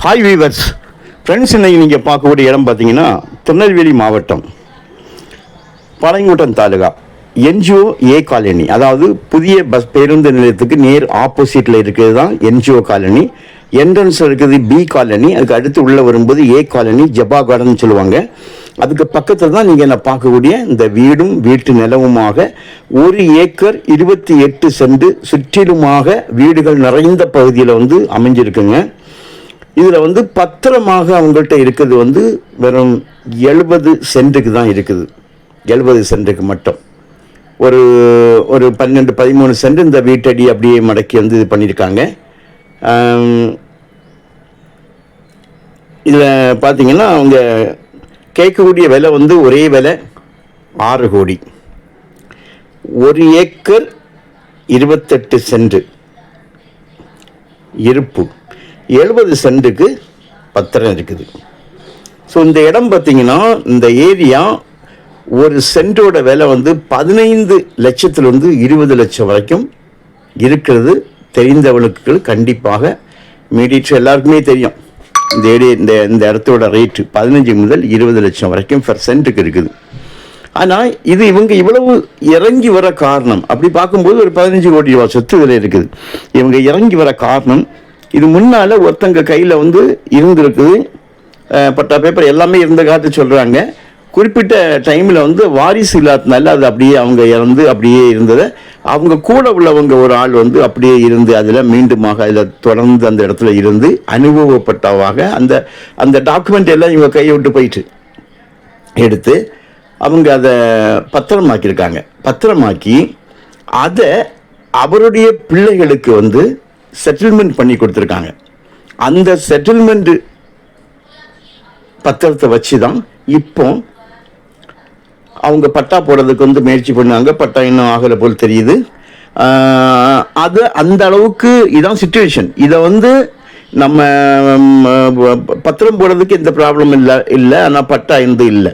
Hi viewers friends, இன்னைக்கு நீங்கள் பார்க்கக்கூடிய இடம் பார்த்தீங்கன்னா திருநெல்வேலி மாவட்டம் பாளையங்கோட்டம் தாலுகா என்ஜிஓ ஏ காலனி. அதாவது புதிய பஸ் பேருந்து நிலையத்துக்கு நேர் ஆப்போசிட்டில் இருக்கிறது தான் என்ஜிஓ காலனி. என்ட்ரன்ஸில் இருக்கிறது பி காலனி. அதுக்கு அடுத்து உள்ளே வரும்போது ஏ காலனி, ஜபா கார்டன் சொல்லுவாங்க. அதுக்கு பக்கத்தில் தான் நீங்கள் என்ன பார்க்கக்கூடிய இந்த வீடும் வீட்டு நிலவுமாக 1 ஏக்கர் 28 சென்ட் சுற்றிலுமாக வீடுகள் நிறைந்த பகுதியில் அமைஞ்சிருக்குங்க. இதில் பத்திரமாக அவங்கள்ட்ட இருக்கிறது வெறும் 70 சென்ட்டுக்கு தான் இருக்குது. 70 சென்ட்டுக்கு மட்டும் ஒரு 12-13 சென்ட் இந்த வீட்டடி அப்படியே மடக்கி இது பண்ணியிருக்காங்க. இதில் பார்த்தீங்கன்னா அவங்க கேட்கக்கூடிய விலை ஒரே விலை 6 கோடி. 1 ஏக்கர் 28 சென்ட் இருப்பு, 70 சென்ட்டுக்கு பத்திரம் இருக்குது. ஸோ இந்த இடம் பார்த்தீங்கன்னா இந்த ஏரியா ஒரு சென்ட்டோட விலை 15 லட்சத்திலிருந்து 20 லட்சம் வரைக்கும் இருக்கிறது. தெரிந்தவளுக்கு கண்டிப்பாக மீடியேட்டர் எல்லாருக்குமே தெரியும். இந்த ஏரியா இந்த இடத்தோட ரேட்டு 15 முதல் 20 லட்சம் வரைக்கும் பெர் சென்ட்டுக்கு இருக்குது. ஆனால் இவங்க இவ்வளவு இறங்கி வர காரணம் அப்படி பார்க்கும்போது ஒரு 15 கோடி ரூபா சொத்து இதில் இருக்குது. இவங்க இறங்கி வர காரணம், இது முன்னால் ஒருத்தங்க கையில் இருந்திருக்குது. பட்டா பேப்பர் எல்லாமே இருந்த காட்டு சொல்கிறாங்க. குறிப்பிட்ட டைமில் வாரிசு இல்லாததுனால அது அப்படியே அவங்க இறந்து அப்படியே இருந்ததை அவங்க கூட உள்ளவங்க ஒரு ஆள் அப்படியே இருந்து அதில் மீண்டுமாக அதில் தொடர்ந்து அந்த இடத்துல இருந்து அனுபவப்பட்டவாக அந்த டாக்குமெண்ட் எல்லாம் இவங்க கையை விட்டு போயிட்டு எடுத்து அவங்க அதை பத்திரமாக்கியிருக்காங்க. பத்திரமாக்கி அதை அவருடைய பிள்ளைகளுக்கு செட்டில்மெண்ட் பண்ணி கொடுத்துருக்காங்க. அந்த செட்டில்மெண்ட் பத்திரத்தை வச்சு தான் இப்போ அவங்க பட்டா போடுறதுக்கு முயற்சி பண்ணாங்க. பட்டா இன்னும் ஆகலை போல் தெரியுது. அது அந்த அளவுக்கு இதான் சிச்சுவேஷன். இதை நம்ம பத்திரம் போடுறதுக்கு எந்த ப்ராப்ளம் இல்லை. ஆனால் பட்டா இல்லை.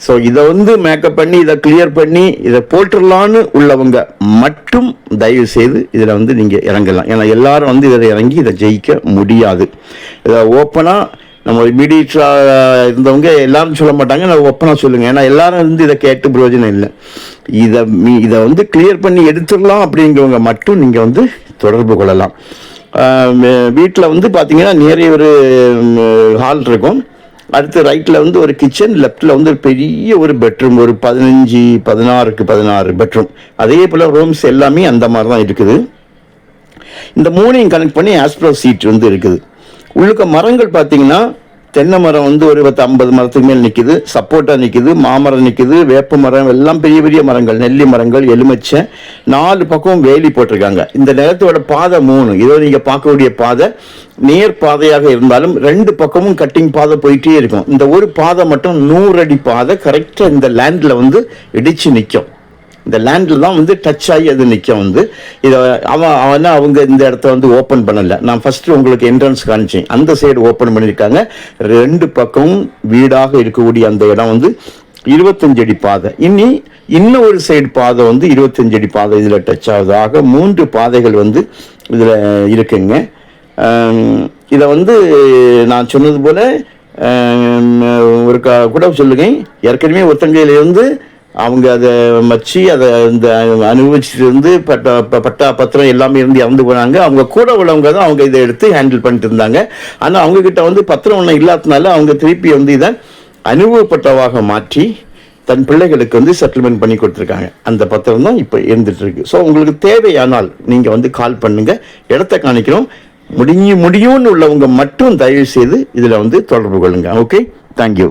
ஸோ இதை மேக்கப் பண்ணி இதை கிளியர் பண்ணி இதை போட்டுடலான்னு உள்ளவங்க மட்டும் தயவு செய்து இதில் நீங்கள் இறங்கலாம். ஏன்னா எல்லாரும் இதில் இறங்கி இதை ஜெயிக்க முடியாது. இதை ஓப்பனாக நம்ம மீடியேட்டராக இருந்தவங்க எல்லாரும் சொல்ல மாட்டாங்க, நான் ஒப்பனா சொல்லுங்கள். ஏன்னா எல்லாரும் இதை கேட்டு பிரயோஜனம் இல்லை. இதை கிளியர் பண்ணி எடுத்துடலாம் அப்படிங்கிறவங்க மட்டும் நீங்கள் தொடர்பு கொள்ளலாம். வீட்டில் பார்த்தீங்கன்னா நிறைய ஒரு ஹால் இருக்கும். அடுத்து ரைட்டில் ஒரு கிச்சன், லெஃப்டில் ஒரு பெரிய ஒரு பெட்ரூம், ஒரு 15-16க்கு 16 பெட்ரூம். அதே போல் ரூம்ஸ் எல்லாமே அந்த மாதிரி தான் இருக்குது. இந்த மூணையும் கனெக்ட் பண்ணி ஆஸ்ப்ரோ சீட் இருக்குது. உள்ளுக்க மரங்கள் பார்த்தீங்கன்னா தென்னை மரம் ஒரு 50 மரத்துக்கு மேல் நிற்கிது, சப்போட்டா நிற்கிது, மாமரம் நிற்கிது, வேப்ப மரம், எல்லாம் பெரிய பெரிய மரங்கள், நெல்லி மரங்கள், எலுமிச்சை. 4 பக்கம் வேலி போட்டிருக்காங்க. இந்த நிலத்தோட பாதை 3. இதோ நீங்கள் பார்க்கக்கூடிய பாதை நேர் பாதையாக இருந்தாலும் 2 பக்கமும் கட்டிங் பாதை போயிட்டே இருக்கும். இந்த ஒரு பாதை மட்டும் 100 அடி பாதை கரெக்டாக இந்த லேண்டில் இடித்து நிற்கும். இந்த லேண்டில் தான் டச் ஆகி அது நிற்கும். இதை அவங்க இந்த இடத்த ஓப்பன் பண்ணலை. நான் ஃபஸ்ட்டு உங்களுக்கு என்ட்ரன்ஸ் காமிச்சேன். அந்த சைடு ஓப்பன் பண்ணியிருக்காங்க. 2 பக்கமும் வீடாக இருக்கக்கூடிய அந்த இடம் 25 அடி பாதை. இன்னும் ஒரு சைடு பாதை 25 அடி பாதை இதில் டச் ஆகுதாக 3 பாதைகள் இதில் இருக்குங்க. இதை நான் சொன்னது போல் ஒரு கூட சொல்லுங்க. ஏற்கனவே ஒருத்தங்கையிலேருந்து அவங்க அதை வச்சு அதை இந்த அனுபவிச்சுட்டு பட்டா பத்திரம் எல்லாமே இறந்து போனாங்க. அவங்க கூட உள்ளவங்க தான் அவங்க இதை எடுத்து ஹேண்டில் பண்ணிட்டு இருந்தாங்க. ஆனால் அவங்கக்கிட்ட பத்திரம் ஒன்றும் இல்லாததுனால அவங்க திருப்பி இதை அனுபவப்பட்டவாக மாற்றி தன் பிள்ளைகளுக்கு செட்டில்மெண்ட் பண்ணி கொடுத்துருக்காங்க. அந்த பத்திரம் தான் இப்போ இருந்துட்டு இருக்கு. ஸோ உங்களுக்கு தேவையானால் நீங்கள் கால் பண்ணுங்க, இடத்த காணிக்கிறோம். முடியும்னு உள்ளவங்க மட்டும் தயவு செய்து இதில் தொடர்பு கொள்ளுங்க. Okay, thank you.